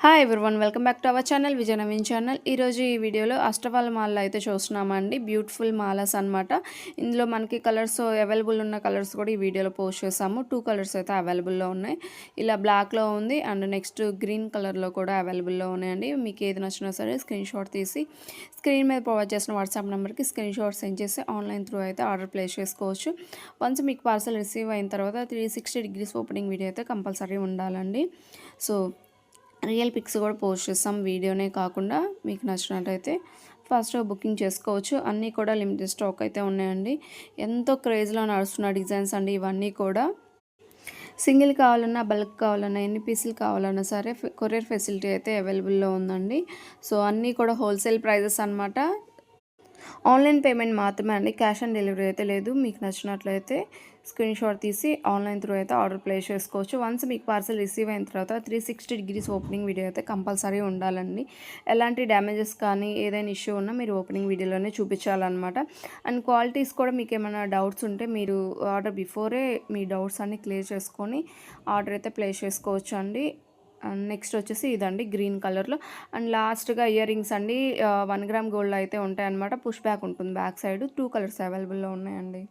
Hi everyone, welcome back to our channel Vijaya Naveen channel. ఈరోజు ఈ వీడియోలో అష్టవాళ్ళ మాల అయితే చూస్తున్నామండి. బ్యూటిఫుల్ మాలస్ అనమాట. ఇందులో మనకి కలర్స్ అవైలబుల్ ఉన్న కలర్స్ కూడా ఈ వీడియోలో పోస్ట్ చేసాము. 2 కలర్స్ అయితే అవైలబుల్లో ఉన్నాయి. ఇలా బ్లాక్లో ఉంది అండ్ నెక్స్ట్ గ్రీన్ కలర్లో కూడా అవైలబుల్లో ఉన్నాయండి. మీకు ఏది నచ్చినా సరే స్క్రీన్ షాట్ తీసి స్క్రీన్ మీద ప్రొవైడ్ చేసిన వాట్సాప్ నెంబర్కి స్క్రీన్ షాట్ సెండ్ చేసి ఆన్లైన్ త్రూ అయితే ఆర్డర్ ప్లేస్ చేసుకోవచ్చు. వన్స్ మీకు పార్సల్ రిసీవ్ అయిన తర్వాత 360 డిగ్రీస్ ఓపెనింగ్ వీడియో అయితే కంపల్సరీ ఉండాలండి. సో రియల్ పిక్స్ కూడా పోస్ట్ చేస్తాం, వీడియోనే కాకుండా. మీకు నచ్చినట్టయితే ఫాస్ట్గా బుకింగ్ చేసుకోవచ్చు. అన్నీ కూడా లిమిటెడ్ స్టాక్ అయితే ఉన్నాయండి. ఎంతో క్రేజ్లో నడుస్తున్న డిజైన్స్ అండి ఇవన్నీ కూడా. సింగిల్ కావాలన్నా బల్క్ కావాలన్నా ఎన్ని పీసులు కావాలన్నా సరే కొరియర్ ఫెసిలిటీ అయితే అవైలబుల్లో ఉందండి. సో అన్నీ కూడా హోల్సేల్ ప్రైజెస్ అనమాట. ఆన్లైన్ పేమెంట్ మాత్రమే అండి, క్యాష్ ఆన్ డెలివరీ అయితే లేదు. మీకు నచ్చినట్లయితే స్క్రీన్ షాట్ తీసి ఆన్లైన్ త్రూ అయితే ఆర్డర్ ప్లేస్ చేసుకోవచ్చు. వన్స్ మీకు పార్సల్ రిసీవ్ అయిన తర్వాత 360 డిగ్రీస్ ఓపెనింగ్ వీడియో అయితే కంపల్సరీ ఉండాలండి. ఎలాంటి డ్యామేజెస్ కానీ ఏదైనా ఇష్యూ ఉన్నా మీరు ఓపెనింగ్ వీడియోలోనే చూపించాలన్నమాట. అండ్ క్వాలిటీస్ కూడా మీకు ఏమైనా డౌట్స్ ఉంటే మీరు ఆర్డర్ బిఫోరే మీ డౌట్స్ అన్నీ క్లియర్ చేసుకొని ఆర్డర్ అయితే ప్లేస్ చేసుకోవచ్చు అండి. అండ్ నెక్స్ట్ వచ్చేసి ఇదండి గ్రీన్ కలర్లో. అండ్ లాస్ట్గా ఇయర్ రింగ్స్ అండి. 1 గ్రామ్ గోల్డ్ అయితే ఉంటాయి అన్నమాట. పుష్ బ్యాక్ ఉంటుంది బ్యాక్ సైడ్. 2 కలర్స్ అవైలబుల్లో ఉన్నాయండి.